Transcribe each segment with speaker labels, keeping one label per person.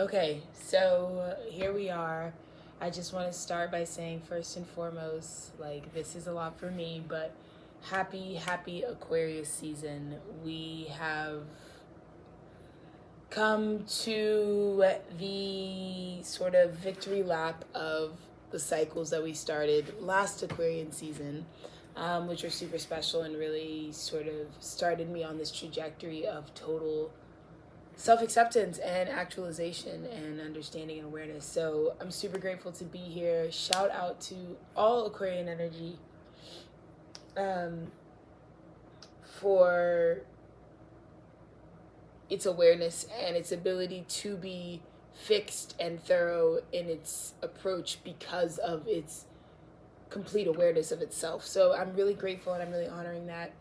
Speaker 1: Okay, so here we are. I just want to start by saying, first and foremost, like, this is a lot for me, but happy Aquarius season. We have come to the sort of victory lap of the cycles that we started last Aquarian season, which are super special and really sort of started me on this trajectory of total self-acceptance and actualization and understanding and awareness. So I'm super grateful to be here. Shout out to all Aquarian energy um, for its awareness and its ability to be fixed and thorough in its approach because of its complete awareness of itself. So I'm really grateful and I'm really honoring that.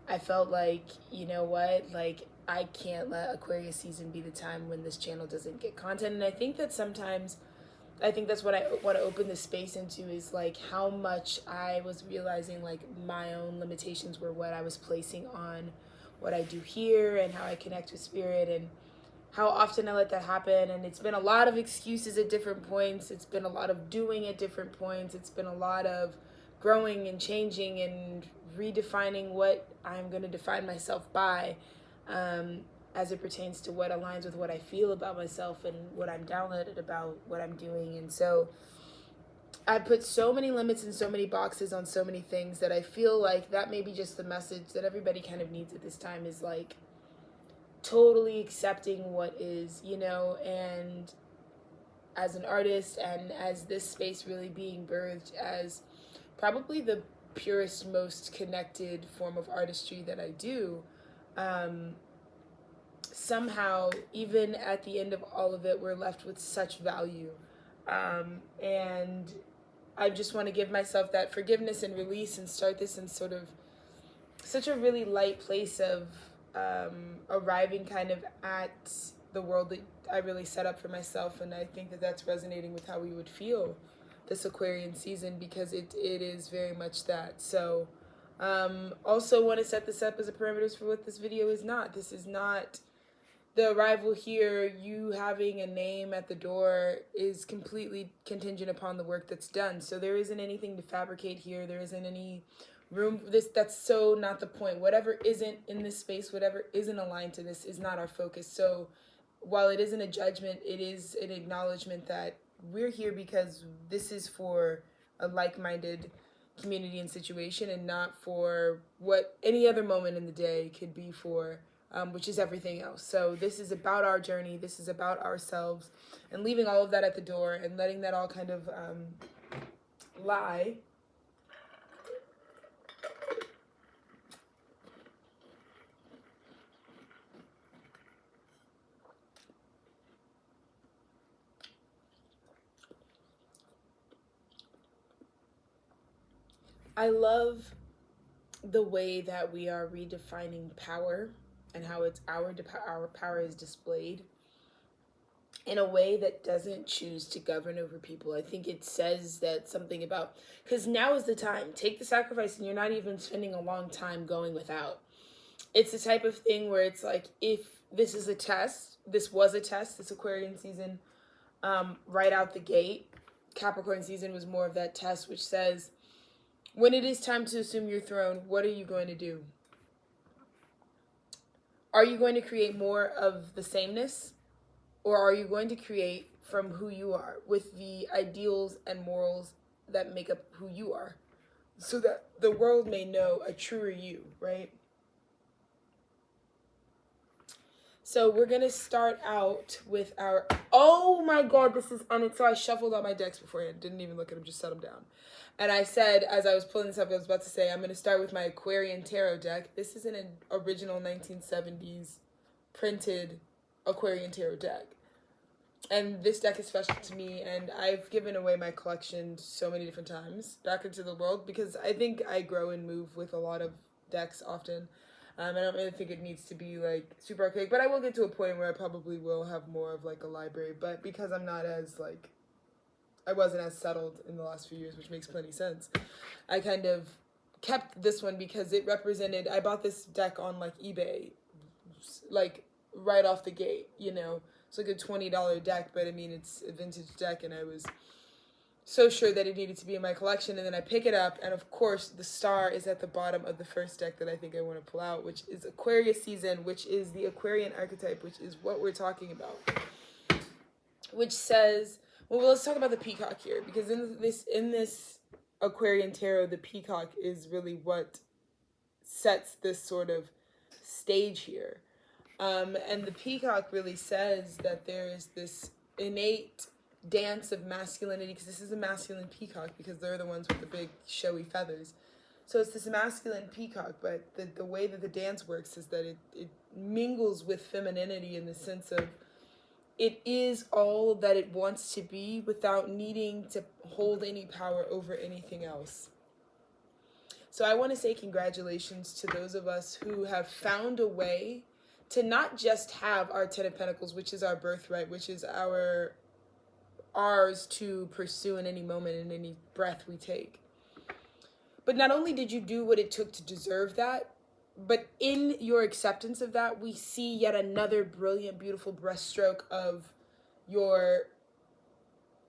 Speaker 1: I felt like, you know what, like, I can't let Aquarius season be the time when this channel doesn't get content. And I think that sometimes, I think that's what I want to open this space into, is like how much I was realizing like my own limitations were what I was placing on what I do here and how I connect with spirit, and how often I let that happen. And it's been a lot of excuses at different points. It's been a lot of doing at different points. It's been a lot of growing and changing and redefining what I'm going to define myself by, as it pertains to what aligns with what I feel about myself and what I'm downloaded about what I'm doing. And so I put so many limits and so many boxes on so many things that I feel like that may be just the message that everybody kind of needs at this time, is like totally accepting what is, and as an artist and as this space really being birthed as probably the purest, most connected form of artistry that I do, somehow, even at the end of all of it, we're left with such value. And I just want to give myself that forgiveness and release and start this in sort of such a really light place of arriving kind of at the world that I really set up for myself. And I think that that's resonating with how we would feel this Aquarian season, because it is very much that. So also want to set this up as a parameters for what this video is not. This is not the arrival here. You having a name at the door is completely contingent upon the work that's done. So there isn't anything to fabricate here. There isn't any room for this. That's so not the point. Whatever isn't in this space, whatever isn't aligned to this, is not our focus. So while it isn't a judgment, it is an acknowledgement that we're here because this is for a like-minded community and situation, and not for what any other moment in the day could be for, which is everything else. So this is about our journey. This is about ourselves, and leaving all of that at the door and letting that all kind of lie. I love the way that we are redefining power and how it's our power is displayed in a way that doesn't choose to govern over people. I think it says that something about, because now is the time. Take the sacrifice, and you're not even spending a long time going without. It's the type of thing where it's like, if this is a test, this was a test, this Aquarian season, right out the gate. Capricorn season was more of that test, which says, when it is time to assume your throne, what are you going to do? Are you going to create more of the sameness? Or are you going to create from who you are, with the ideals and morals that make up who you are, so that the world may know a truer you, right? So we're going to start out with our, oh my God, this is, so I shuffled out my decks beforehand, didn't even look at them, just set them down. And I said, as I was pulling this up, I was about to say, I'm going to start with my Aquarian Tarot deck. This is an original 1970s printed Aquarian Tarot deck. And this deck is special to me, and I've given away my collection so many different times back into the world, because I think I grow and move with a lot of decks often. I don't really think it needs to be like super archaic, but I will get to a point where I probably will have more of like a library. But because I'm not as like, I wasn't as settled in the last few years, which makes plenty sense, I kind of kept this one because it represented, I bought this deck on like eBay, like right off the gate, It's like a $20 deck, but I mean, it's a vintage deck, and I was so sure that it needed to be in my collection. And then I pick it up, and of course the star is at the bottom of the first deck that I think I want to pull out, which is Aquarius season, which is the Aquarian archetype, which is what we're talking about. Which says, well, let's talk about the peacock here, because in this Aquarian tarot, the peacock is really what sets this sort of stage here. And the peacock really says that there is this innate dance of masculinity, because this is a masculine peacock, because they're the ones with the big showy feathers. So it's this masculine peacock, but the way that the dance works is that it mingles with femininity in the sense of it is all that it wants to be without needing to hold any power over anything else. So I want to say congratulations to those of us who have found a way to not just have our Ten of Pentacles, which is our birthright, which is ours to pursue in any moment, in any breath we take. But not only did you do what it took to deserve that, but in your acceptance of that, we see yet another brilliant, beautiful breaststroke of your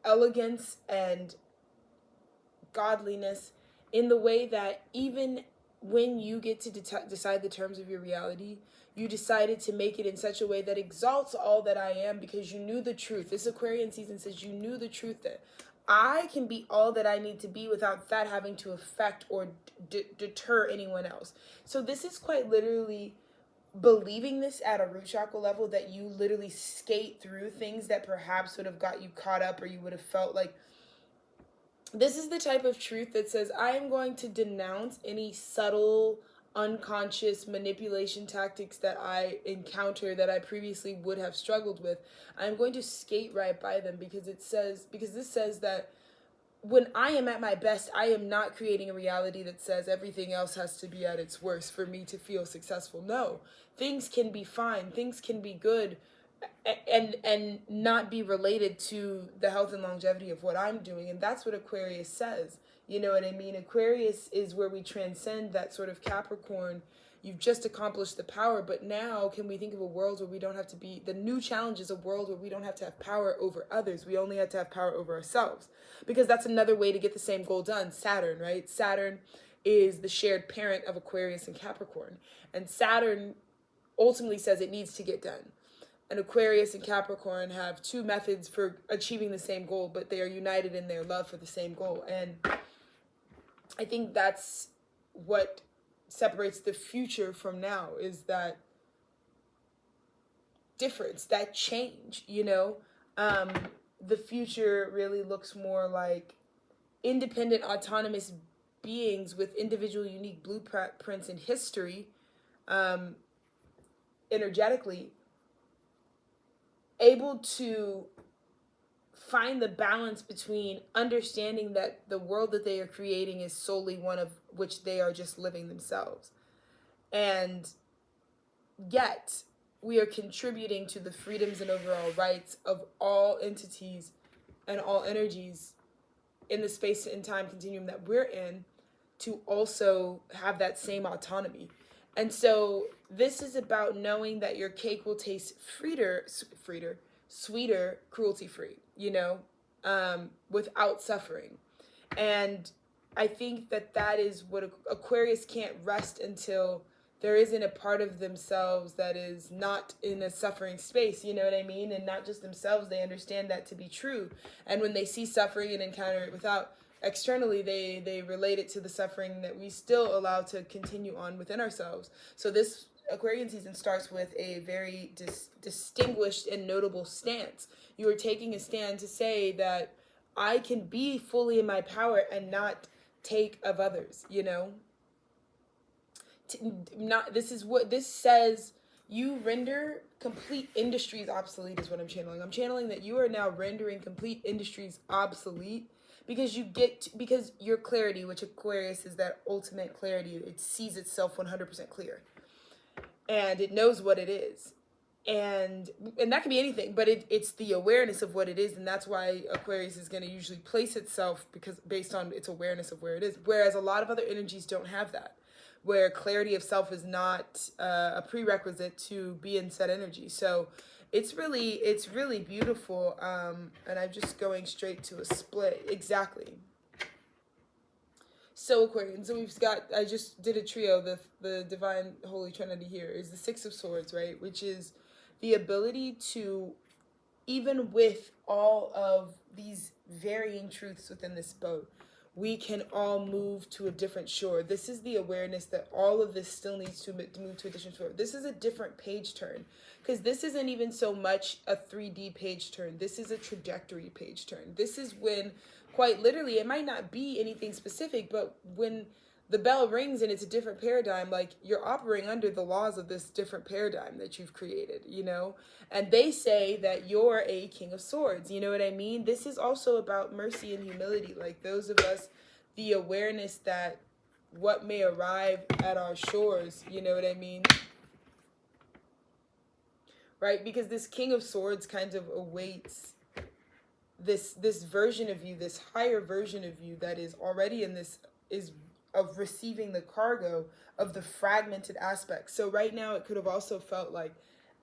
Speaker 1: elegance and godliness, in the way that even when you get to decide the terms of your reality, you decided to make it in such a way that exalts all that I am, because you knew the truth. This Aquarian season says you knew the truth, that I can be all that I need to be without that having to affect or deter anyone else. So this is quite literally believing this at a root chakra level, that you literally skate through things that perhaps would have got you caught up, or you would have felt like. This is the type of truth that says, I am going to denounce any subtle, unconscious manipulation tactics that I encounter that I previously would have struggled with. I'm going to skate right by them, because this says that when I am at my best, I am not creating a reality that says everything else has to be at its worst for me to feel successful. No, things can be fine. Things can be good. And not be related to the health and longevity of what I'm doing. And that's what Aquarius says. You know what I mean? Aquarius is where we transcend that sort of Capricorn. You've just accomplished the power, but now can we think of a world where we don't have to be, the new challenge is a world where we don't have to have power over others. We only have to have power over ourselves, because that's another way to get the same goal done. Saturn, right? Saturn is the shared parent of Aquarius and Capricorn. And Saturn ultimately says it needs to get done. And Aquarius and Capricorn have two methods for achieving the same goal, but they are united in their love for the same goal. And I think that's what separates the future from now, is that difference, that change, you know? The future really looks more like independent, autonomous beings with individual, unique blueprints in history, energetically, able to find the balance between understanding that the world that they are creating is solely one of which they are just living themselves. And yet we are contributing to the freedoms and overall rights of all entities and all energies in the space and time continuum that we're in, to also have that same autonomy. And so this is about knowing that your cake will taste sweeter, cruelty-free, you know, without suffering. And I think that is what Aquarius can't rest until there isn't a part of themselves that is not in a suffering space, you know what I mean? And not just themselves, they understand that to be true. And when they see suffering and encounter it without, externally, they relate it to the suffering that we still allow to continue on within ourselves. So this Aquarian season starts with a very distinguished and notable stance. You are taking a stand to say that I can be fully in my power and not take of others, you know? This says you render complete industries obsolete is what I'm channeling. I'm channeling that you are now rendering complete industries obsolete, because because your clarity, which Aquarius is that ultimate clarity, it sees itself 100% clear. And it knows what it is. And that can be anything, but it's the awareness of what it is. And that's why Aquarius is going to usually place itself, because based on its awareness of where it is. Whereas a lot of other energies don't have that, where clarity of self is not a prerequisite to be in said energy. So it's really beautiful. And I'm just going straight to a split. Exactly. So Aquarian, so we've got, I just did a trio, the divine holy trinity here is the Six of Swords, right? Which is the ability to, even with all of these varying truths within this boat, we can all move to a different shore. This is the awareness that all of this still needs to move to a different shore. This is a different page turn, because this isn't even so much a 3D page turn. This is a trajectory page turn. This is when, quite literally, it might not be anything specific, but when the bell rings and it's a different paradigm, like you're operating under the laws of this different paradigm that you've created, you know? And they say that you're a King of Swords, you know what I mean? This is also about mercy and humility. Like those of us, the awareness that what may arrive at our shores, you know what I mean? Right? Because this King of Swords kind of awaits this version of you, this higher version of you that is already in this, is of receiving the cargo of the fragmented aspects. So right now it could have also felt like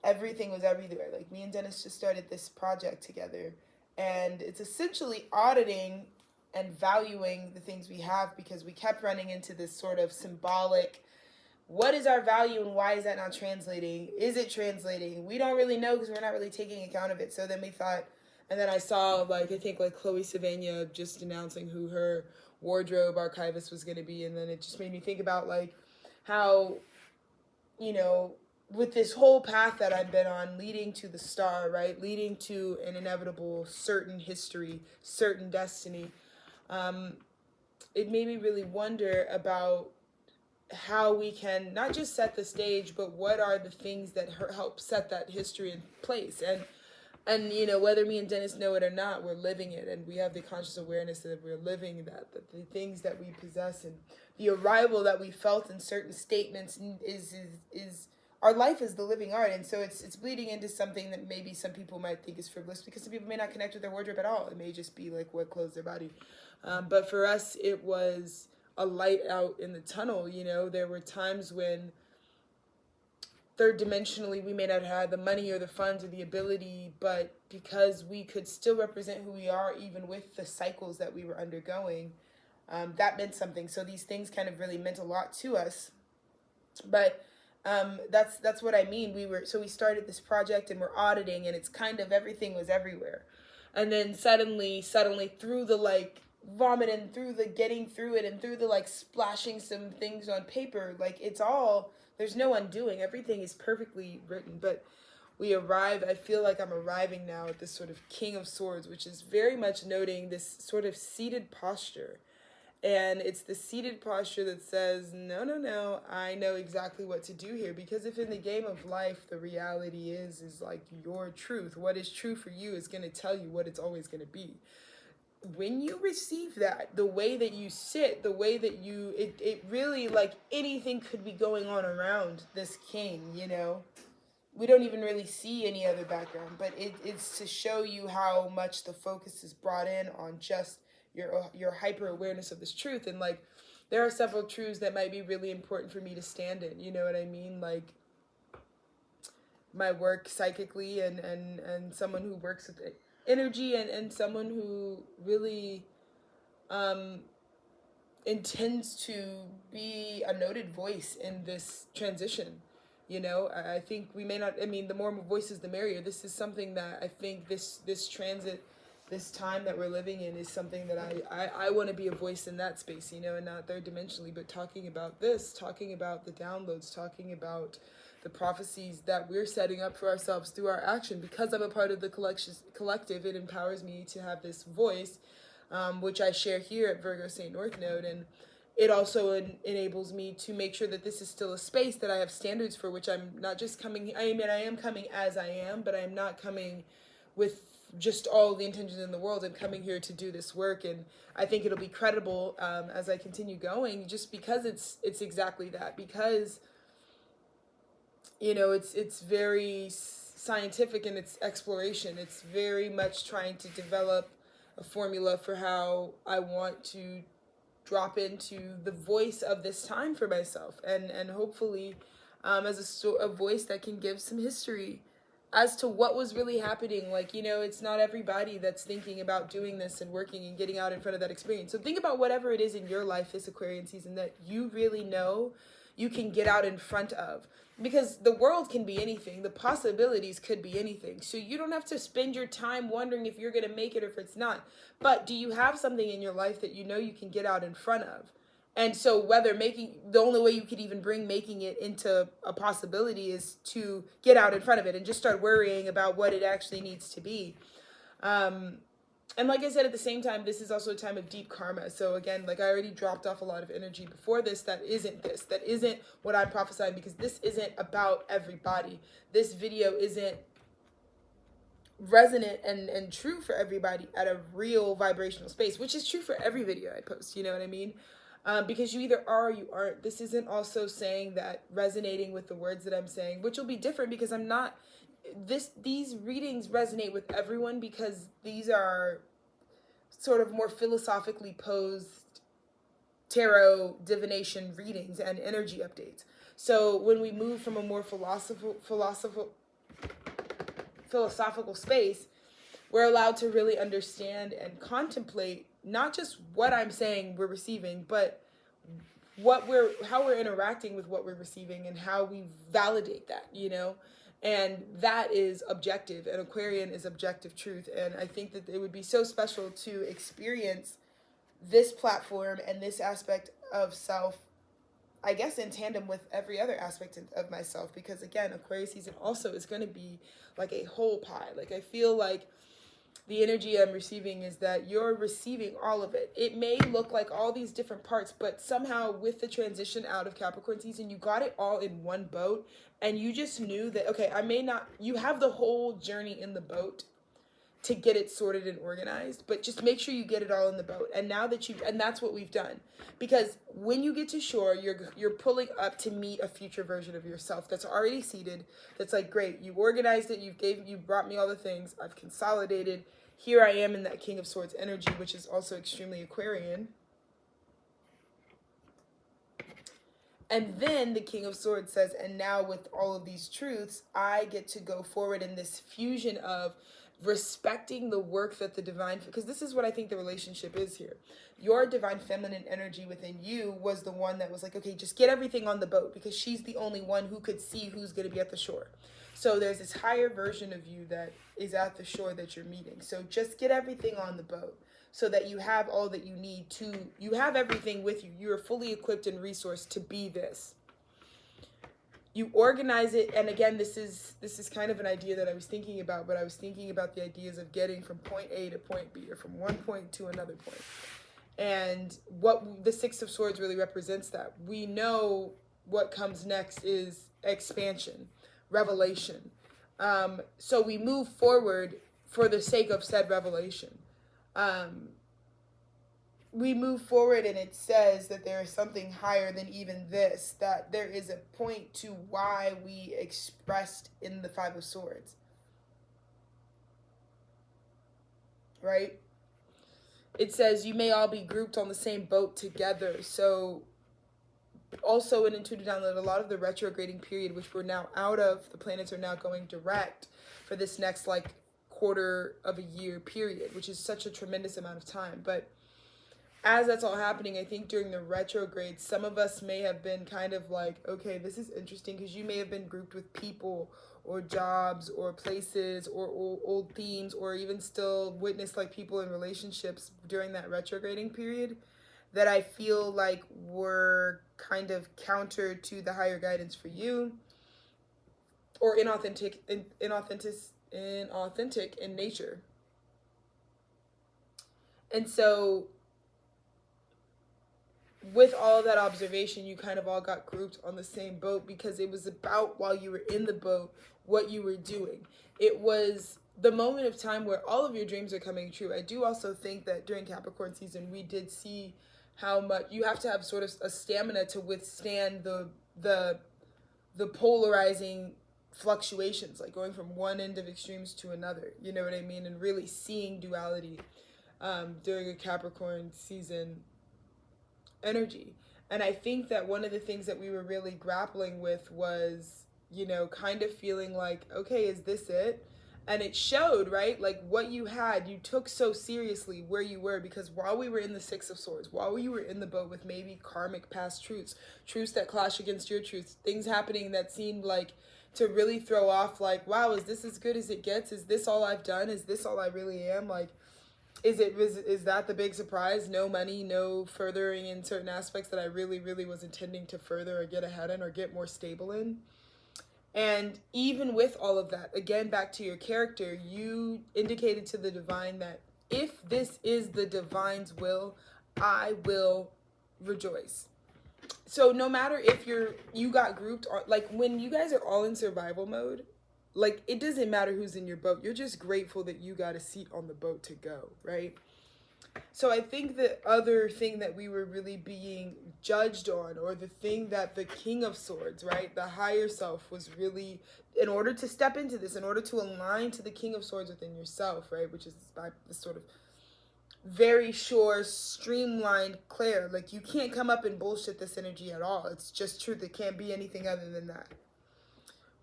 Speaker 1: everything was everywhere. Like me and Dennis just started this project together, and it's essentially auditing and valuing the things we have, because we kept running into this sort of symbolic, what is our value and why is that not translating? Is it translating? We don't really know because we're not really taking account of it. So then we thought, and then I saw, like, I think like Chloe Savania just announcing who her wardrobe archivist was going to be, and then it just made me think about like how, you know, with this whole path that I've been on leading to the star, right, leading to an inevitable certain history, certain destiny, it made me really wonder about how we can not just set the stage, but what are the things that help set that history in place. And you know, whether me and Dennis know it or not, we're living it, and we have the conscious awareness that we're living that the things that we possess and the arrival that we felt in certain statements is our life is the living art. And so it's bleeding into something that maybe some people might think is frivolous, because some people may not connect with their wardrobe at all. It may just be like what clothes their body. But for us, it was a light out in the tunnel. You know, there were times when third dimensionally we may not have the money or the funds or the ability, but because we could still represent who we are even with the cycles that we were undergoing, that meant something. So these things kind of really meant a lot to us. But that's what I mean. We started this project and we're auditing, and it's kind of everything was everywhere. And then suddenly through the like vomiting, through the getting through it, and through the like splashing some things on paper, like it's all, there's no undoing. Everything is perfectly written. But we arrive, I feel like I'm arriving now at this sort of King of Swords, which is very much noting this sort of seated posture. And it's the seated posture that says, no, I know exactly what to do here. Because if in the game of life, the reality is like your truth, what is true for you is going to tell you what it's always going to be. When you receive that, the way that you sit, the way that you, it really, like anything could be going on around this king, you know? We don't even really see any other background, but it's to show you how much the focus is brought in on just your hyper awareness of this truth. And like there are several truths that might be really important for me to stand in, you know what I mean? Like my work psychically, and someone who works with energy, and someone who really intends to be a noted voice in this transition. You know, I think we may not, I mean, the more voices, the merrier. This is something that I think this transit, this time that we're living in is something that I want to be a voice in that space, you know, and not third dimensionally, but talking about this, talking about the downloads, talking about the prophecies that we're setting up for ourselves through our action. Because I'm a part of the collective, it empowers me to have this voice, which I share here at Virgo St. North Node. And it also enables me to make sure that this is still a space that I have standards for, which I'm not just coming, I mean, I am coming as I am, but I'm not coming with just all the intentions in the world. I'm coming here to do this work, and I think it'll be credible as I continue going, just because it's exactly that. Because, you know, it's very scientific in its exploration. It's very much trying to develop a formula for how I want to drop into the voice of this time for myself, and hopefully as a voice that can give some history as to what was really happening. Like, you know, it's not everybody that's thinking about doing this and working and getting out in front of that experience. So think about whatever it is in your life this Aquarian season that you really know you can get out in front of. Because the world can be anything. The possibilities could be anything. So you don't have to spend your time wondering if you're going to make it or if it's not. But do you have something in your life that you know you can get out in front of? And so whether making, the only way you could even bring making it into a possibility is to get out in front of it and just start worrying about what it actually needs to be. And like I said, at the same time, this is also a time of deep karma. So again, like I already dropped off a lot of energy before this. That isn't what I'm prophesying, because this isn't about everybody. This video isn't resonant and true for everybody at a real vibrational space, which is true for every video I post. You know what I mean? Because you either are or you aren't. This isn't also saying that resonating with the words that I'm saying, which will be different because I'm not, these readings resonate with everyone because these are sort of more philosophically posed tarot divination readings and energy updates. So when we move from a more philosophical space, we're allowed to really understand and contemplate not just what I'm saying we're receiving, but how we're interacting with what we're receiving and how we validate that, you know? And that is objective, and Aquarian is objective truth. And I think that it would be so special to experience this platform and this aspect of self, I guess, in tandem with every other aspect of myself. Because again, Aquarius season also is going to be like a whole pie. Like I feel like the energy I'm receiving is that you're receiving all of it. It may look like all these different parts, but somehow with the transition out of Capricorn season, you got it all in one boat. And you just knew that, okay, you have the whole journey in the boat to get it sorted and organized, but just make sure you get it all in the boat. And now that and that's what we've done. Because when you get to shore, you're pulling up to meet a future version of yourself that's already seated. That's like, great, you organized it, you brought me all the things, I've consolidated. Here I am in that King of Swords energy, which is also extremely Aquarian. And then the King of Swords says, and now with all of these truths, I get to go forward in this fusion of respecting the work that the divine, because this is what I think the relationship is here. Your divine feminine energy within you was the one that was like, okay, just get everything on the boat, because she's the only one who could see who's going to be at the shore. So there's this higher version of you that is at the shore that you're meeting. So just get everything on the boat, so that you have all that you need you have everything with you. You are fully equipped and resourced to be this. You organize it, and again, this is kind of an idea that I was thinking about, but I was thinking about the ideas of getting from point A to point B, or from one point to another point. And what the Six of Swords really represents, that we know what comes next is expansion, revelation. So we move forward for the sake of said revelation. We move forward, and it says that there is something higher than even this, that there is a point to why we expressed in the Five of Swords, right? It says you may all be grouped on the same boat together. So also an intuitive download, a lot of the retrograding period, which we're now out of, the planets are now going direct for this next like quarter of a year period, which is such a tremendous amount of time. But as that's all happening, I think during the retrograde, some of us may have been kind of like, okay, this is interesting, because you may have been grouped with people or jobs or places or old themes, or even still witnessed like people in relationships during that retrograding period that I feel like were kind of counter to the higher guidance for you, or inauthentic in nature. And so with all of that observation, you kind of all got grouped on the same boat, because it was about, while you were in the boat, what you were doing. It was the moment of time where all of your dreams are coming true. I do also think that during Capricorn season, we did see how much you have to have sort of a stamina to withstand the polarizing fluctuations, like going from one end of extremes to another, you know what I mean? And really seeing duality during a Capricorn season energy. And I think that one of the things that we were really grappling with was you know, kind of feeling like, okay, is this it? And it showed, right? Like what you had, you took so seriously where you were, because while we were in the Six of Swords, while you were in the boat with maybe karmic past truths that clash against your truths, things happening that seemed like to really throw off, like, wow, is this as good as it gets? Is this all I've done? Is this all I really am? Like, is that the big surprise? No money, no furthering in certain aspects that I really, really was intending to further or get ahead in or get more stable in. And even with all of that, again, back to your character, you indicated to the divine that if this is the divine's will, I will rejoice. So no matter if you got grouped, or like when you guys are all in survival mode, like it doesn't matter who's in your boat. You're just grateful that you got a seat on the boat to go, right? So I think the other thing that we were really being judged on, or the thing that the King of Swords, right, the higher self was really, in order to step into this, in order to align to the King of Swords within yourself, right, which is by this sort of very sure, streamlined, clear, like you can't come up and bullshit this energy at all. It's just truth. It can't be anything other than that.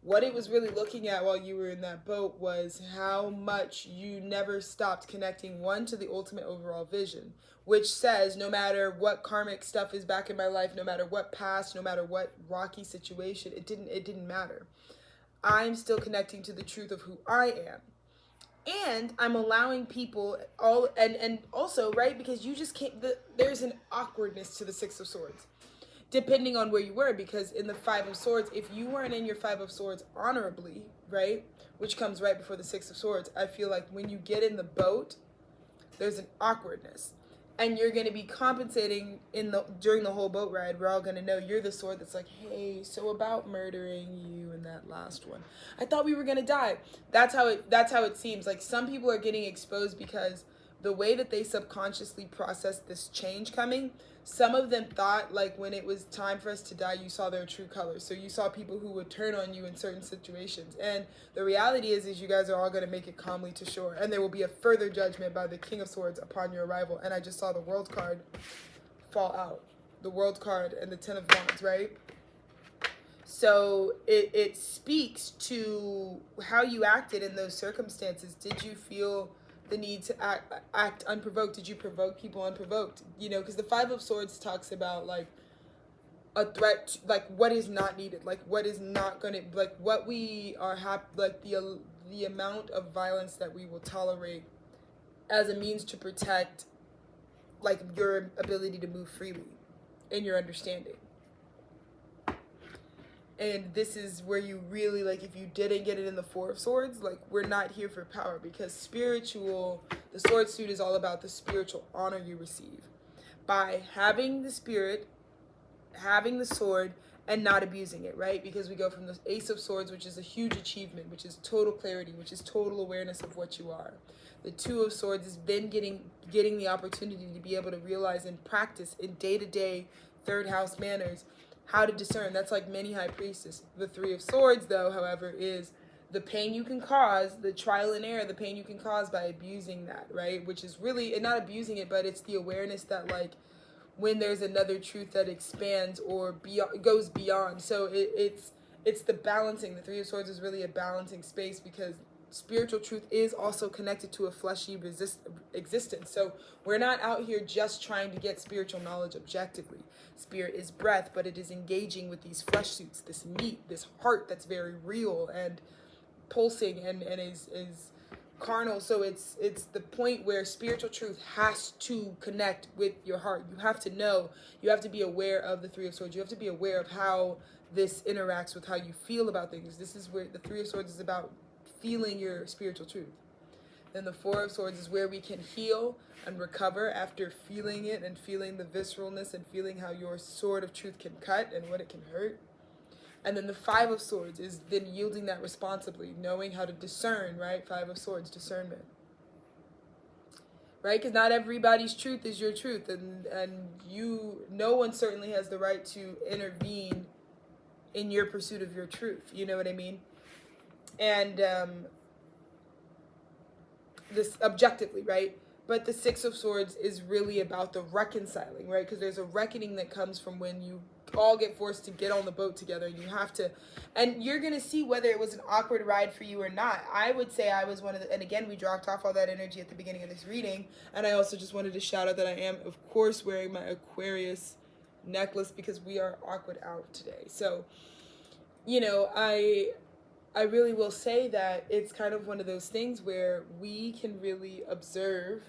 Speaker 1: What it was really looking at while you were in that boat was how much you never stopped connecting, one, to the ultimate overall vision, which says no matter what karmic stuff is back in my life, no matter what past, no matter what rocky situation, it didn't matter. I'm still connecting to the truth of who I am. And I'm allowing people all, and also, right, because you just can't, there's an awkwardness to the Six of Swords, depending on where you were, because in the Five of Swords, if you weren't in your Five of Swords honorably, right, which comes right before the Six of Swords, I feel like when you get in the boat, there's an awkwardness. And you're going to be compensating during the whole boat ride. We're all going to know you're the sword that's like, hey, so about murdering you in that last one, I thought we were going to die. That's how it seems. Like some people are getting exposed because the way that they subconsciously process this change coming, some of them thought like when it was time for us to die, you saw their true colors. So you saw people who would turn on you in certain situations. And the reality is you guys are all going to make it calmly to shore. And there will be a further judgment by the King of Swords upon your arrival. And I just saw the World card fall out. The World card and the Ten of Wands, right? So it speaks to how you acted in those circumstances. Did you feel the need to act unprovoked? Did you provoke people unprovoked? You know, because the Five of Swords talks about like a threat, like what is not needed, like what is not gonna, like what we are like the amount of violence that we will tolerate as a means to protect like your ability to move freely in your understanding. And this is where you really, like, if you didn't get it in the Four of Swords, like, we're not here for power, because the sword suit is all about the spiritual honor you receive by having the spirit, having the sword, and not abusing it, right? Because we go from the Ace of Swords, which is a huge achievement, which is total clarity, which is total awareness of what you are. The Two of Swords has been getting the opportunity to be able to realize and practice in day-to-day third house manners how to discern. That's like many high priestess. The Three of Swords, though, however, is the pain you can cause, the trial and error, the pain you can cause by abusing that, right? Which is really, and not abusing it, but it's the awareness that, like, when there's another truth that expands or goes beyond. So it's the balancing. The Three of Swords is really a balancing space, because spiritual truth is also connected to a fleshy existence. So we're not out here just trying to get spiritual knowledge objectively. Spirit is breath, but it is engaging with these flesh suits, this meat, this heart that's very real and pulsing and is carnal. So it's the point where spiritual truth has to connect with your heart. You have to know, you have to be aware of the Three of Swords. You have to be aware of how this interacts with how you feel about things. This is where the Three of Swords is about feeling your spiritual truth. Then the Four of Swords is where we can heal and recover after feeling it and feeling the visceralness and feeling how your sword of truth can cut and what it can hurt. And then the Five of Swords is then yielding that responsibly, knowing how to discern, right? Five of Swords, discernment. Right? Because not everybody's truth is your truth. And no one certainly has the right to intervene in your pursuit of your truth. You know what I mean? And this objectively, right? But the Six of Swords is really about the reconciling, right? Because there's a reckoning that comes from when you all get forced to get on the boat together, and you have to, and you're going to see whether it was an awkward ride for you or not. I would say I was one of the, and again, we dropped off all that energy at the beginning of this reading, and I also just wanted to shout out that I am, of course, wearing my Aquarius necklace because we are awkward out today. So, you know, I really will say that it's kind of one of those things where we can really observe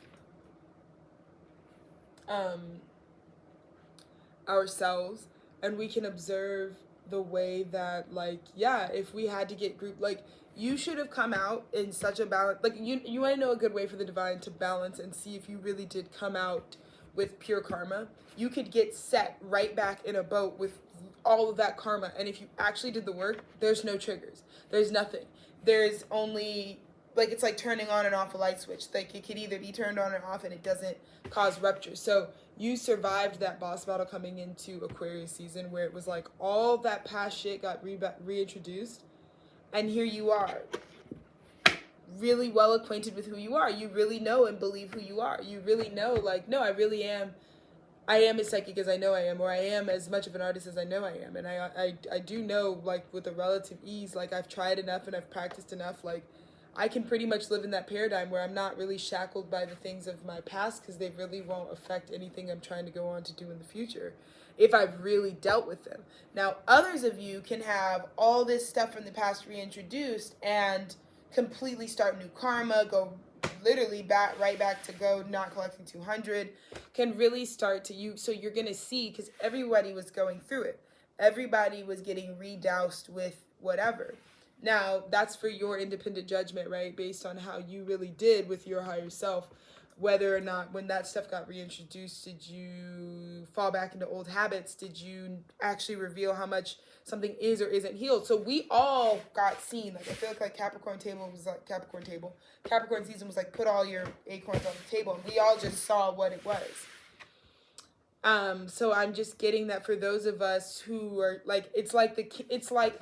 Speaker 1: ourselves, and we can observe the way that, like, yeah, if we had to get grouped, like, you should have come out in such a balance, like, you want to know a good way for the divine to balance and see if you really did come out with pure karma. You could get set right back in a boat with all of that karma, and if you actually did the work, there's no triggers, there's nothing, there's only, like, it's like turning on and off a light switch. Like, it could either be turned on or off and it doesn't cause ruptures. So you survived that boss battle coming into Aquarius season where it was like all that past shit got reintroduced, and here you are, really well acquainted with who you are. You really know and believe who you are. You really know, like, no, I really am. I am as psychic as I know I am, or I am as much of an artist as I know I am. And I do know, like, with a relative ease, like, I've tried enough and I've practiced enough, like, I can pretty much live in that paradigm where I'm not really shackled by the things of my past because they really won't affect anything I'm trying to go on to do in the future if I've really dealt with them. Now, others of you can have all this stuff from the past reintroduced and completely start new karma, go literally right back to go not collecting 200, can really start to you. So you're going to see, because everybody was going through it. Everybody was getting redoused with whatever. Now, that's for your independent judgment, right? Based on how you really did with your higher self, whether or not when that stuff got reintroduced, did you fall back into old habits? Did you actually reveal how much something is or isn't healed? So we all got seen. Like, I feel like Capricorn season was like, put all your acorns on the table, and we all just saw what it was. So I'm just getting that for those of us who are like, it's like the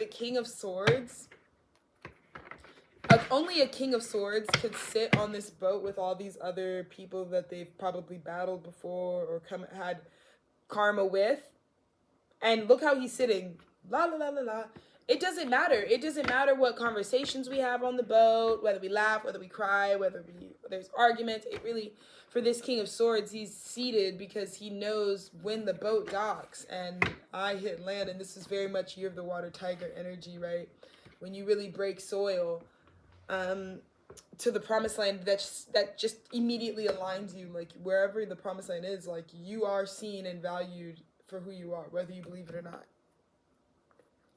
Speaker 1: King of Swords. Only a King of Swords could sit on this boat with all these other people that they've probably battled before or had karma with. And look how he's sitting. La, la, la, la, la. It doesn't matter. It doesn't matter what conversations we have on the boat, whether we laugh, whether we cry, whether there's arguments. It really, for this King of Swords, he's seated because he knows when the boat docks and I hit land. And this is very much Year of the Water Tiger energy, right? When you really break soil to the promised land, that just immediately aligns you, like, wherever the promised land is, like, you are seen and valued for who you are, whether you believe it or not.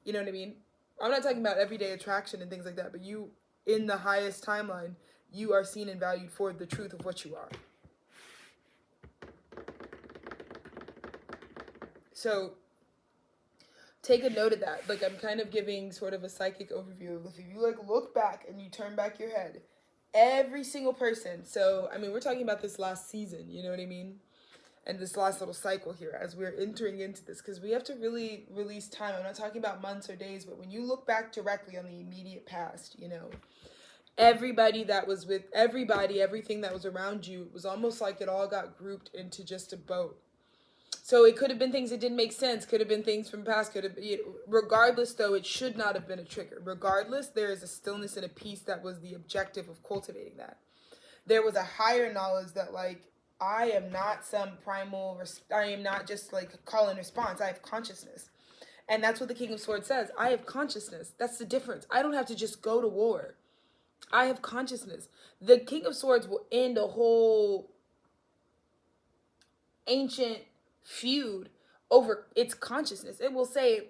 Speaker 1: You know what I mean? I'm not talking about everyday attraction and things like that, but you, in the highest timeline, you are seen and valued for the truth of what you are. So take a note of that. Like, I'm kind of giving sort of a psychic overview. If you, like, look back and you turn back your head, every single person. So, I mean, we're talking about this last season, you know what I mean? And this last little cycle here as we're entering into this, because we have to really release time. I'm not talking about months or days, but when you look back directly on the immediate past, you know, everybody that was with everybody, everything that was around you, it was almost like it all got grouped into just a boat. So it could have been things that didn't make sense, could have been things from past, could have been, regardless, though, it should not have been a trigger. Regardless, there is a stillness and a peace that was the objective of cultivating that. There was a higher knowledge that, like, I am not some primal, I am not just like call and response. I have consciousness. And that's what the King of Swords says. I have consciousness. That's the difference. I don't have to just go to war. I have consciousness. The King of Swords will end a whole ancient feud over its consciousness. It will say,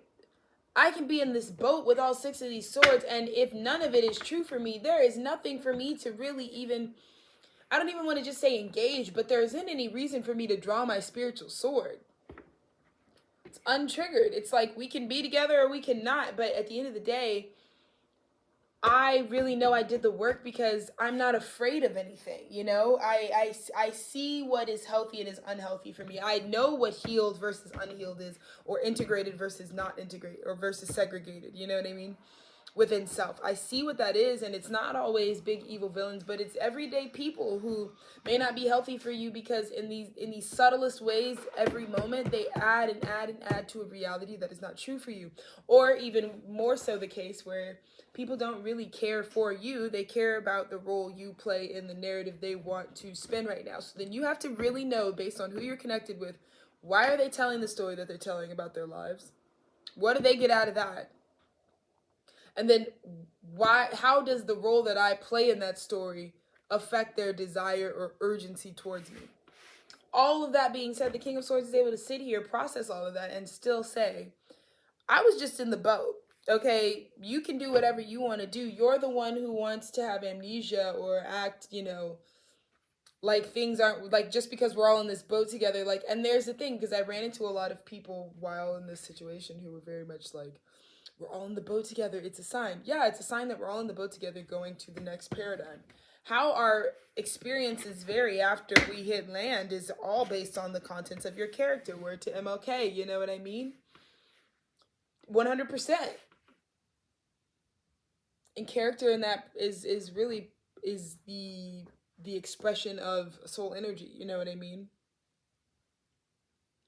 Speaker 1: I can be in this boat with all 6 of these swords, and if none of it is true for me, there is nothing for me to really even, I don't even want to just say engage, but there isn't any reason for me to draw my spiritual sword. It's untriggered. It's like we can be together or we cannot, but at the end of the day, I really know I did the work because I'm not afraid of anything, you know? I see what is healthy and is unhealthy for me. I know what healed versus unhealed is, or integrated versus not integrated, or versus segregated, you know what I mean? within self. I see what that is, and it's not always big evil villains, but it's everyday people who may not be healthy for you, because in these subtlest ways, every moment they add and add and add to a reality that is not true for you. Or even more so the case where people don't really care for you, they care about the role you play in the narrative they want to spin right now. So then you have to really know, based on who you're connected with, why are they telling the story that they're telling about their lives? What do they get out of that? And then how does the role that I play in that story affect their desire or urgency towards me? All of that being said, the King of Swords is able to sit here, process all of that, and still say, I was just in the boat. Okay, you can do whatever you want to do. You're the one who wants to have amnesia or act, like things aren't, like, just because we're all in this boat together. Like, and there's the thing, because I ran into a lot of people while in this situation who were very much like, we're all in the boat together. It's a sign. Yeah, it's a sign that we're all in the boat together going to the next paradigm. How our experiences vary after we hit land is all based on the contents of your character. Word to MLK, you know what I mean? 100%. And character in that is really the expression of soul energy, you know what I mean?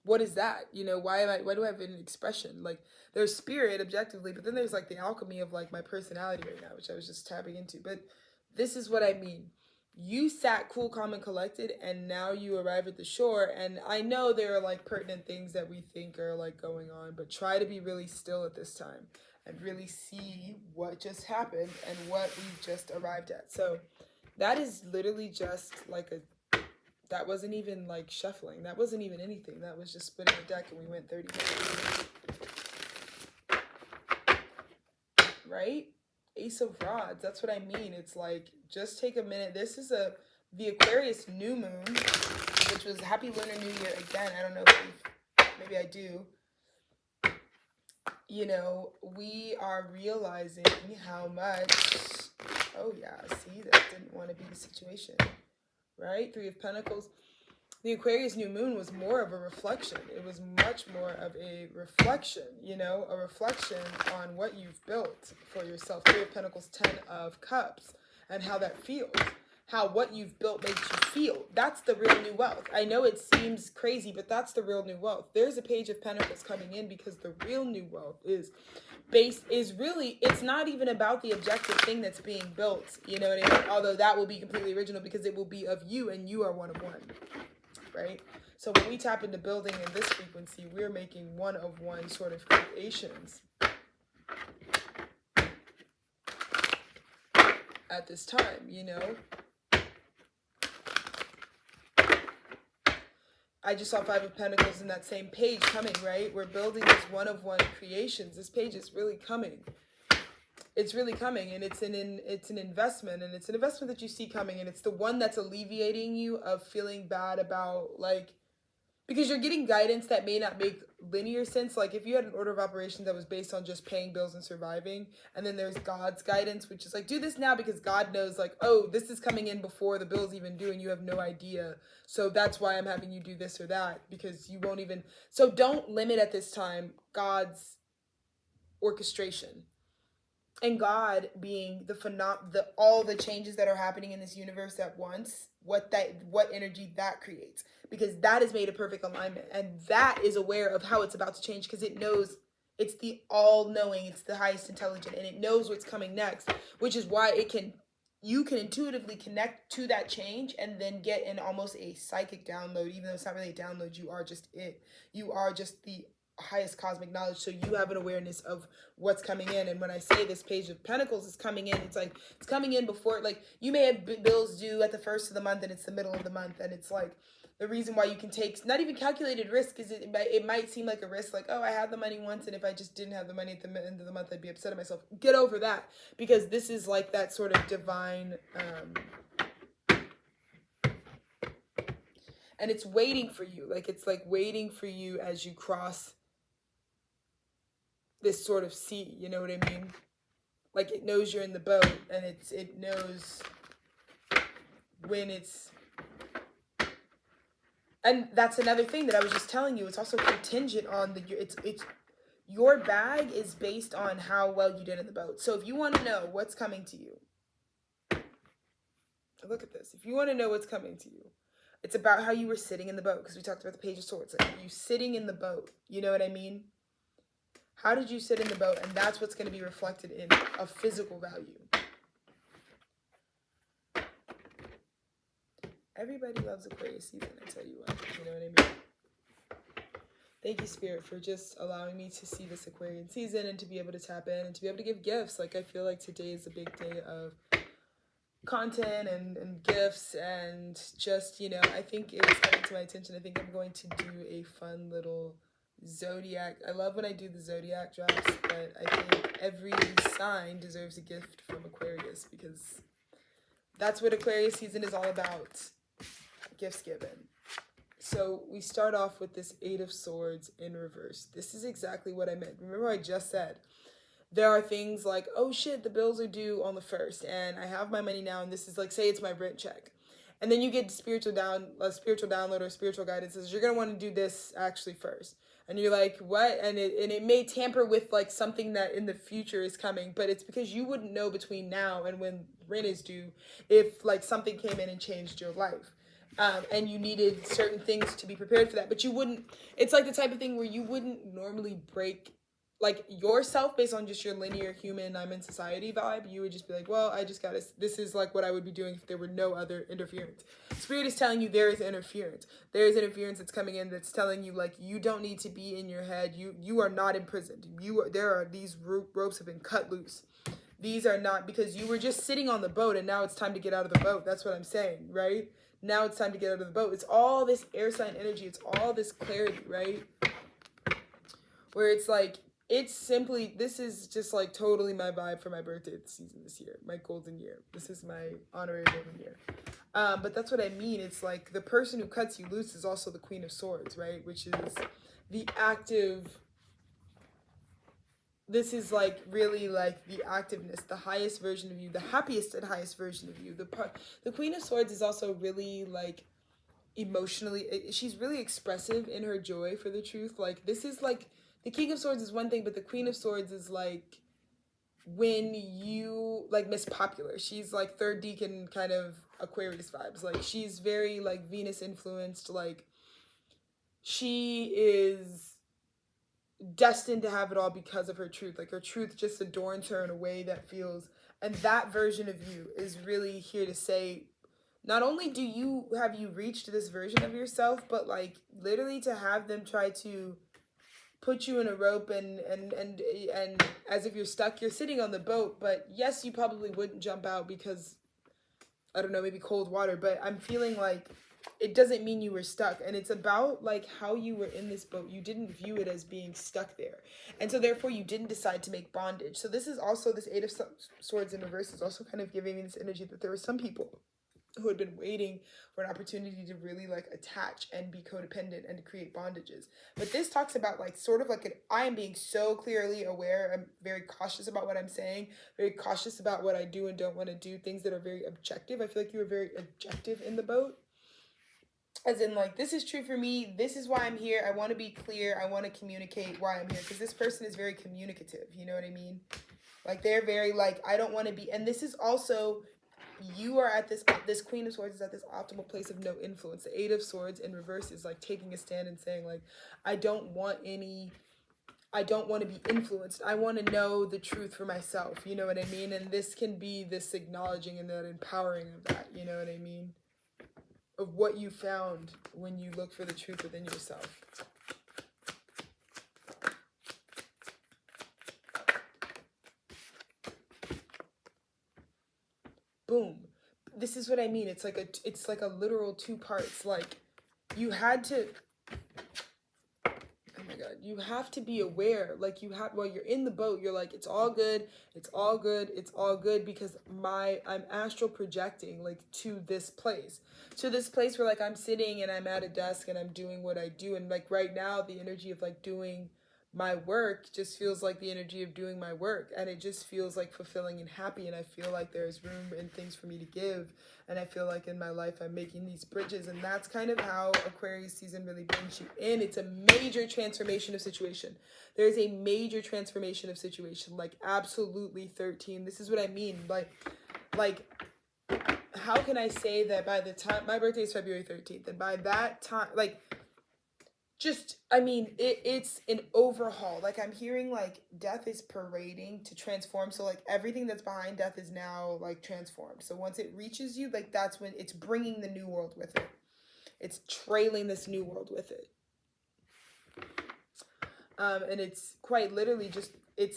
Speaker 1: What is that? Why do I have an expression? Like, there's spirit objectively, but then there's like the alchemy of like my personality right now, which I was just tapping into. But this is what I mean. You sat cool, calm, and collected, and now you arrive at the shore. And I know there are like pertinent things that we think are like going on, but try to be really still at this time and really see what just happened and what we just arrived at. So that is literally just like that wasn't even like shuffling. That wasn't even anything. That was just spinning the deck and we went 30 minutes. Right? Ace of Rods. That's what I mean. It's like, just take a minute. This is the Aquarius new moon, which was Happy Lunar New Year again. I don't know if maybe I do. We are realizing how much, oh yeah, see, that didn't want to be the situation. Right? Three of Pentacles. The Aquarius new moon was more of a reflection. It was much more of a reflection, a reflection on what you've built for yourself. Three of Pentacles, 10 of Cups, and how that feels. How what you've built makes you feel. That's the real new wealth. I know it seems crazy, but that's the real new wealth. There's a Page of Pentacles coming in, because the real new wealth is really, it's not even about the objective thing that's being built, you know what I mean? Although that will be completely original, because it will be of you, and you are one of one, right? So when we tap into building in this frequency, we're making one of one sort of creations at this time, I just saw Five of Pentacles in that same page coming, right? We're building these one-of-one creations. This page is really coming. It's really coming, and it's an investment, and it's an investment that you see coming, and it's the one that's alleviating you of feeling bad about, like, because you're getting guidance that may not make linear sense. Like, if you had an order of operations that was based on just paying bills and surviving, and then there's God's guidance, which is like, do this now because God knows, like, oh, this is coming in before the bill's even due, and you have no idea. So that's why I'm having you do this or that, because you won't even. So don't limit at this time God's orchestration. And God being all the changes that are happening in this universe at once, what energy that creates, because that is made a perfect alignment, and that is aware of how it's about to change, because it knows, it's the all-knowing, it's the highest intelligent, and it knows what's coming next, which is why you can intuitively connect to that change and then get in almost a psychic download, even though it's not really a download. You are just it. You are just the highest cosmic knowledge, so you have an awareness of what's coming in. And when I say this Page of Pentacles is coming in, it's like it's coming in before, like, you may have bills due at the first of the month and it's the middle of the month, and it's like the reason why you can take not even calculated risk is it might seem like a risk, like, oh, I had the money once, and if I just didn't have the money at the end of the month, I'd be upset at myself. Get over that, because this is like that sort of divine and it's waiting for you. Like, it's like waiting for you as you cross this sort of sea, you know what I mean? Like, it knows you're in the boat, and it knows when it's, and that's another thing that I was just telling you. It's also contingent on your bag is based on how well you did in the boat. So if you want to know what's coming to you, look at this. If you want to know what's coming to you, it's about how you were sitting in the boat, because we talked about the Page of Swords. Like, you sitting in the boat, you know what I mean? How did you sit in the boat? And that's what's going to be reflected in a physical value. Everybody loves Aquarius season, I tell you what. You know what I mean? Thank you, Spirit, for just allowing me to see this Aquarian season and to be able to tap in and to be able to give gifts. Like, I feel like today is a big day of content and gifts, and just, you know, I think it was coming to my attention. I think I'm going to do a fun little zodiac. I love when I do the zodiac drops, but I think every sign deserves a gift from Aquarius, because that's what Aquarius season is all about. Gifts given. So we start off with this 8 of Swords in reverse. This is exactly what I meant. Remember I just said, there are things like, oh shit, the bills are due on the 1st, and I have my money now, and this is like, say it's my rent check. And then you get a spiritual download or spiritual guidance says, you're going to want to do this actually first. And you're like, what? And it may tamper with like something that in the future is coming, but it's because you wouldn't know between now and when rent is due if like something came in and changed your life. And you needed certain things to be prepared for that, but you wouldn't, it's like the type of thing where you wouldn't normally break like yourself based on just your linear human I'm in society vibe. You would just be like, well, I just gotta, this is like what I would be doing if there were no other interference. Spirit is telling you there is interference. There is interference that's coming in that's telling you like, you don't need to be in your head. You are not imprisoned. There are these ropes have been cut loose. These are not, because you were just sitting on the boat and now it's time to get out of the boat. That's what I'm saying, right? Now it's time to get out of the boat. It's all this air sign energy. It's all this clarity, right? Where it's like, it's simply, this is just like totally my vibe for my birthday season this year, my golden year. This is my honorary golden year. But that's what I mean. It's like the person who cuts you loose is also the Queen of Swords, right? Which is the active, this is like really like the activeness, the highest version of you, the happiest and highest version of you. The Queen of Swords is also really like emotionally, she's really expressive in her joy for the truth. Like, this is like, the King of Swords is one thing, but the Queen of Swords is like when you like Miss Popular. She's like third deacon kind of Aquarius vibes. Like, she's very like Venus influenced. Like, she is destined to have it all because of her truth. Like, her truth just adorns her in a way that feels, and that version of you is really here to say, not only have you reached this version of yourself, but like literally to have them try to put you in a rope and as if you're stuck, you're sitting on the boat. But yes, you probably wouldn't jump out because, I don't know, maybe cold water, but I'm feeling like it doesn't mean you were stuck. And it's about like how you were in this boat. You didn't view it as being stuck there. And so therefore you didn't decide to make bondage. So this is also, this 8 of Swords in reverse is also kind of giving me this energy that there were some people who had been waiting for an opportunity to really like attach and be codependent and to create bondages. But this talks about like sort of like I am being so clearly aware. I'm very cautious about what I'm saying, very cautious about what I do and don't want to do, things that are very objective. I feel like you were very objective in the boat. As in like, this is true for me. This is why I'm here. I want to be clear. I want to communicate why I'm here. Because this person is very communicative. You know what I mean? Like, they're very like, I don't want to be. And this is also, you are at this Queen of Swords is at this optimal place of no influence. The 8 of Swords in reverse is like taking a stand and saying like, I don't want to be influenced. I want to know the truth for myself. You know what I mean? And this can be this acknowledging and that empowering of that. You know what I mean? Of what you found when you look for the truth within yourself. Boom. This is what I mean. It's like a literal 2 parts. Like, you had to, oh my God, you have to be aware. Like, while you're in the boat, you're like, it's all good. It's all good. It's all good, because I'm astral projecting like to this place where like I'm sitting and I'm at a desk and I'm doing what I do. And like right now, the energy of like doing
Speaker 2: my work just feels like the energy of doing my work, and it just feels like fulfilling and happy, and I feel like there's room and things for me to give, and I feel like in my life I'm making these bridges. And that's kind of how Aquarius season really brings you in. It's a major transformation of situation. There's a major transformation of situation, like absolutely 13. This is what I mean, like how can I say that by the time my birthday is February 13th, and by that time, like, just, I mean, it's an overhaul. Like, I'm hearing like death is parading to transform. So like everything that's behind death is now like transformed. So once it reaches you, like that's when it's bringing the new world with it. It's trailing this new world with it. And it's quite literally just, it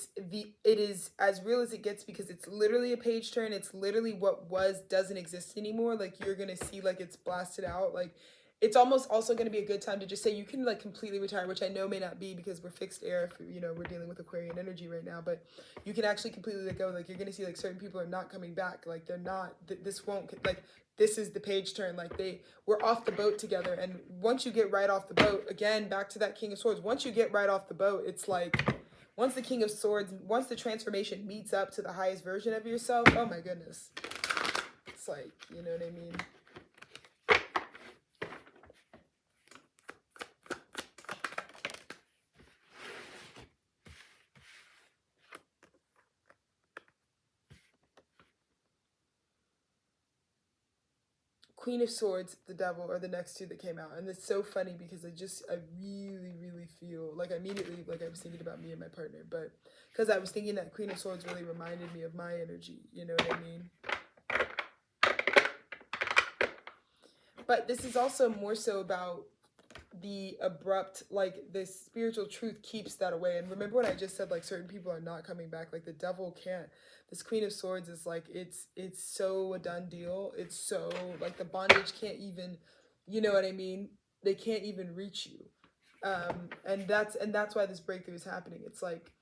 Speaker 2: is as real as it gets, because it's literally a page turn. It's literally what was doesn't exist anymore. Like, you're gonna see like it's blasted out. Like, it's almost also going to be a good time to just say you can like completely retire, which I know may not be, because we're fixed air, if, you know, we're dealing with Aquarian energy right now, but you can actually completely let go. Like, you're going to see like certain people are not coming back. Like, they're not, this won't, like, this is the page turn. Like, we're off the boat together. And once you get right off the boat, again, back to that King of Swords, once you get right off the boat, it's like, once the King of Swords, once the transformation meets up to the highest version of yourself, oh my goodness. It's like, you know what I mean? Queen of Swords, the Devil are the next two that came out. And it's so funny because I really, really feel like immediately, like I was thinking about me and my partner, but because I was thinking that Queen of Swords really reminded me of my energy, you know what I mean? But this is also more so about the abrupt, like, this spiritual truth keeps that away. And remember what I just said, like, certain people are not coming back. Like, the devil can't. This Queen of Swords is like, it's so a done deal. It's so like the bondage can't even, you know what I mean, they can't even reach you. And that's why this breakthrough is happening. It's like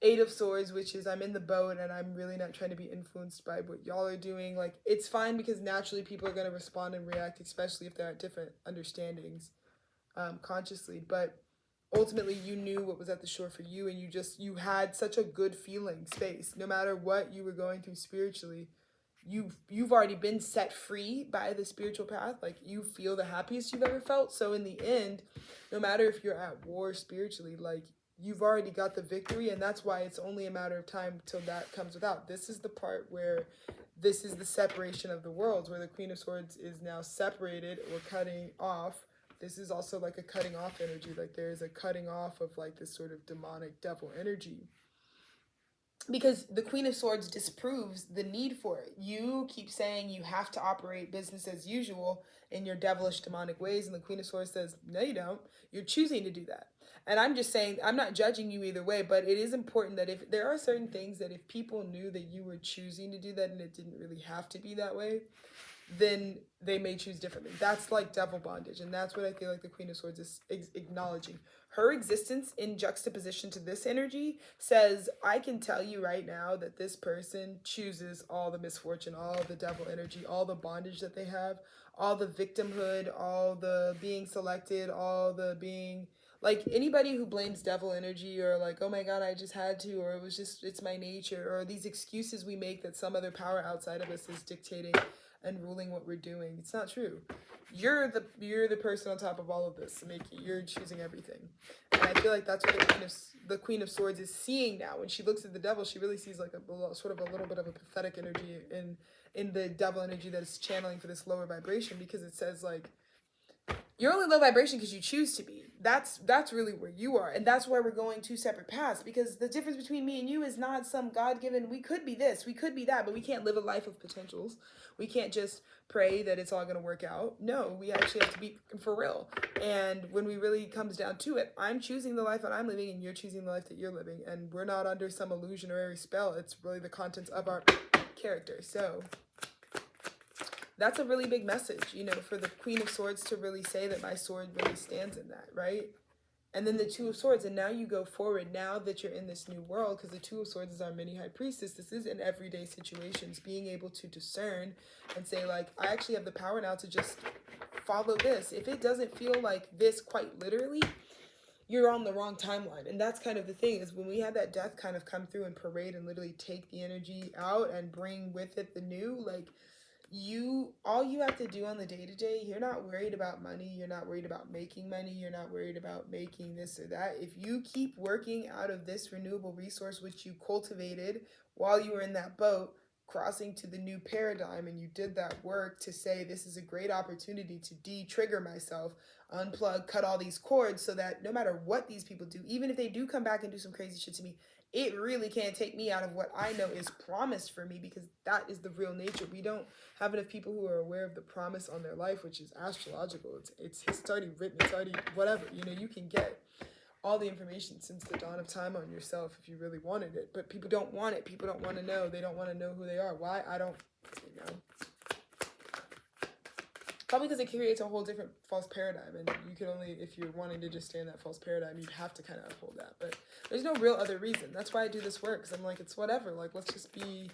Speaker 2: Eight of Swords, which is I'm in the boat and I'm really not trying to be influenced by what y'all are doing. Like, it's fine, because naturally people are going to respond and react, especially if they're at different understandings consciously. But ultimately you knew what was at the shore for you, and you had such a good feeling space. No matter what you were going through spiritually, you've already been set free by the spiritual path. Like, you feel the happiest you've ever felt. So in the end, no matter if you're at war spiritually, like, you've already got the victory. And that's why it's only a matter of time till that comes without. This is the part where this is the separation of the worlds, where the Queen of Swords is now separated or cutting off. This is also like a cutting off energy. Like, there's a cutting off of like this sort of demonic devil energy, because the Queen of Swords disproves the need for it. You keep saying you have to operate business as usual in your devilish demonic ways, and the Queen of Swords says, no, you don't. You're choosing to do that. And I'm just saying, I'm not judging you either way, but it is important that if there are certain things that if people knew that you were choosing to do that and it didn't really have to be that way, then they may choose differently. That's like devil bondage. And that's what I feel like the Queen of Swords is acknowledging. Her existence in juxtaposition to this energy says, I can tell you right now that this person chooses all the misfortune, all the devil energy, all the bondage that they have, all the victimhood, all the being selected, all the being, like, anybody who blames devil energy, or like, oh my God, I just had to, or it was just, it's my nature, or these excuses we make that some other power outside of us is dictating and ruling what we're doing. It's not true. You're the person on top of all of this, Miki. You're choosing everything. And I feel like that's what the Queen of Swords is seeing now. When she looks at the devil, she really sees like a sort of a little bit of a pathetic energy in the devil energy that is channeling for this lower vibration, because it says like, you're only low vibration because you choose to be. That's really where you are. And that's why we're going two separate paths, because the difference between me and you is not some God-given, we could be this, we could be that, but we can't live a life of potentials. We can't just pray that it's all going to work out. No, we actually have to be for real. And when we really comes down to it, I'm choosing the life that I'm living and you're choosing the life that you're living. And we're not under some illusion or spell. It's really the contents of our character. So that's a really big message, you know, for the Queen of Swords to really say that my sword really stands in that, right? And then the Two of Swords, and now you go forward, now that you're in this new world, because the Two of Swords is our mini high priestess. This is in everyday situations, being able to discern and say, like, I actually have the power now to just follow this. If it doesn't feel like this quite literally, you're on the wrong timeline. And that's kind of the thing, is when we have that death kind of come through and parade and literally take the energy out and bring with it the new, like, all you have to do on the day-to-day, you're not worried about money, you're not worried about making money, you're not worried about making this or that. If you keep working out of this renewable resource which you cultivated while you were in that boat, crossing to the new paradigm, and you did that work to say, this is a great opportunity to de-trigger myself, unplug, cut all these cords, so that no matter what these people do, even if they do come back and do some crazy shit to me, it really can't take me out of what I know is promised for me, because that is the real nature. We don't have enough people who are aware of the promise on their life, which is astrological. It's already written, it's already whatever. You can get all the information since the dawn of time on yourself if you really wanted it. But people don't want it. People don't want to know. They don't want to know who they are. Why? I don't, Probably because it creates a whole different false paradigm, and you can only, if you're wanting to just stay in that false paradigm, you'd have to kind of uphold that. But there's no real other reason. That's why I do this work, because I'm like, it's whatever. Like, let's just be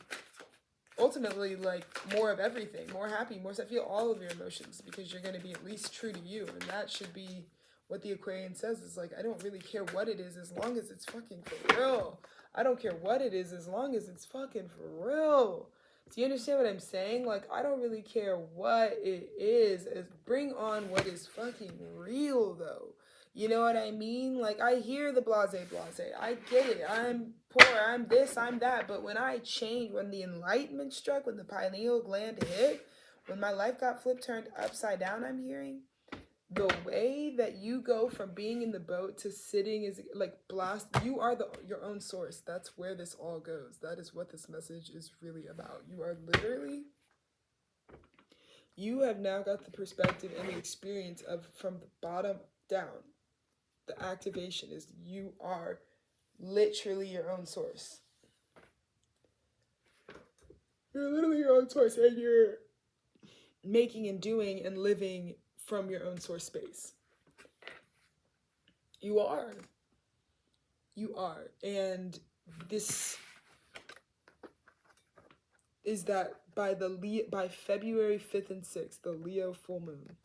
Speaker 2: ultimately like more of everything, more happy, more feel all of your emotions, because you're going to be at least true to you. And that should be what the Aquarian says, is like, I don't really care what it is as long as it's fucking for real. I don't care what it is as long as it's fucking for real. Do you understand what I'm saying? Like, I don't really care what it is. Bring on what is fucking real, though. You know what I mean? Like, I hear the blase. I get it. I'm poor. I'm this. I'm that. But when I change, when the enlightenment struck, when the pineal gland hit, when my life got turned upside down, I'm hearing the way that you go from being in the boat to sitting is like blast. You are your own source. That's where this all goes. That is what this message is really about. You are literally, you have now got the perspective and the experience of from the bottom down. The activation is you are literally your own source. You're literally your own source, and you're making and doing and living from your own source space. You are. And this is that by February 5th and 6th, the Leo full moon,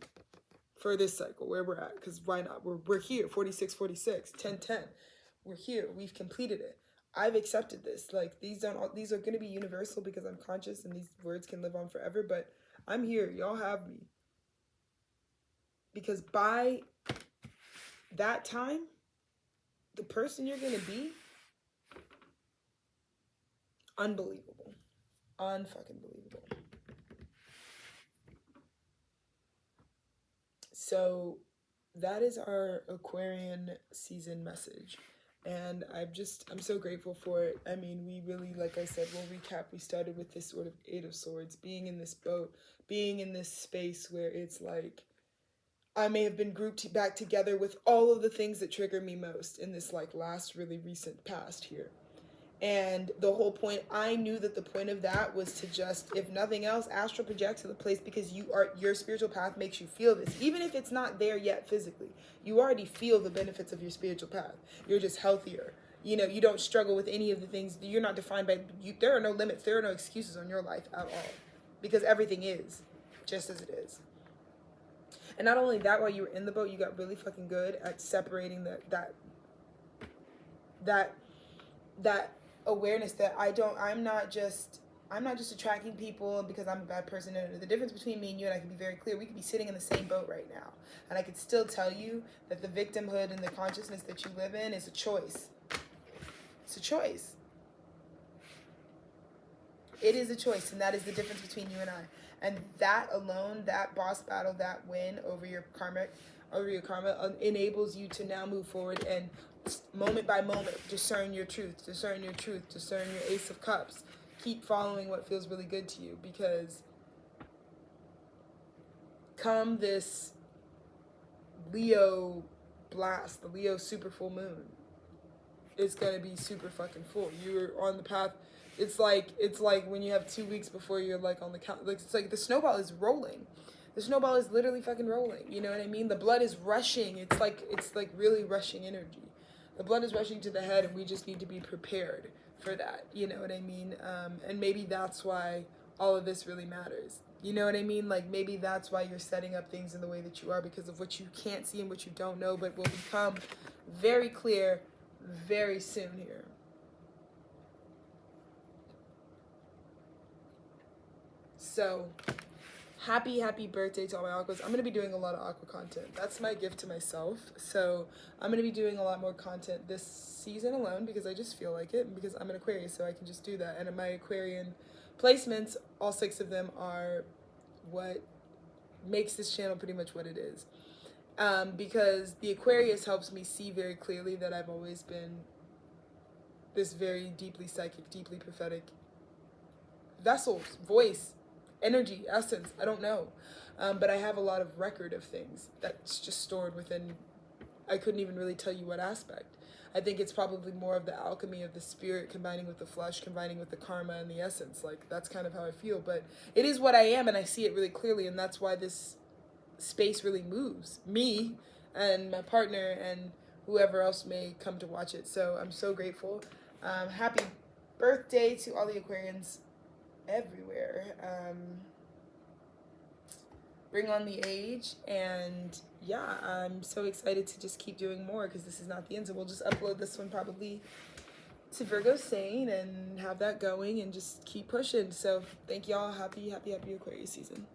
Speaker 2: for this cycle, where we're at, because why not? We're here, 46, 10. We're here. We've completed it. I've accepted this. Like, these are going to be universal because I'm conscious and these words can live on forever, but I'm here. Y'all have me. Because by that time, the person you're going to be, unbelievable. Unfucking believable. So that is our Aquarian season message. And I'm so grateful for it. I mean, we really, like I said, we'll recap. We started with this sort of 8 of Swords, being in this boat, being in this space where it's like, I may have been grouped back together with all of the things that trigger me most in this like last really recent past here. And the whole point, I knew that the point of that was to just, if nothing else, astral project to the place, because your spiritual path makes you feel this. Even if it's not there yet physically, you already feel the benefits of your spiritual path. You're just healthier. You don't struggle with any of the things. You're not defined by, there are no limits. There are no excuses on your life at all, because everything is just as it is. And not only that, while you were in the boat, you got really fucking good at separating that awareness that I'm not just attracting people because I'm a bad person. No, the difference between me and you, and I can be very clear, we could be sitting in the same boat right now, and I could still tell you that the victimhood and the consciousness that you live in is a choice. It's a choice. It is a choice, and that is the difference between you and I. And that alone, that boss battle, that win over your karma enables you to now move forward and moment by moment discern your truth, discern your Ace of Cups. Keep following what feels really good to you, because come this Leo blast, the Leo super full moon, it's going to be super fucking full. You're on the path. It's like when you have 2 weeks before you're like on the count. Like, it's like the snowball is rolling. The snowball is literally fucking rolling. You know what I mean? The blood is rushing. It's like really rushing energy. The blood is rushing to the head, and we just need to be prepared for that. You know what I mean? And maybe that's why all of this really matters. You know what I mean? Like maybe that's why you're setting up things in the way that you are, because of what you can't see and what you don't know, but will become very clear very soon here. So happy birthday to all my aquas. I'm going to be doing a lot of aqua content. That's my gift to myself. So I'm going to be doing a lot more content this season alone because I just feel like it, and because I'm an Aquarius, so I can just do that. And my Aquarian placements, all 6 of them, are what makes this channel pretty much what it is. Because the Aquarius helps me see very clearly that I've always been this very deeply psychic, deeply prophetic vessel, voice, energy, essence, I don't know. But I have a lot of record of things that's just stored within, I couldn't even really tell you what aspect. I think it's probably more of the alchemy of the spirit combining with the flesh, combining with the karma and the essence. Like, that's kind of how I feel. But it is what I am, and I see it really clearly, and that's why this space really moves me and my partner and whoever else may come to watch it. So I'm so grateful. Happy birthday to all the Aquarians everywhere. Bring on the age, and yeah, I'm so excited to just keep doing more, because this is not the end. So we'll just upload this one probably to Virgo Sane and have that going and just keep pushing. So thank y'all. Happy Aquarius season.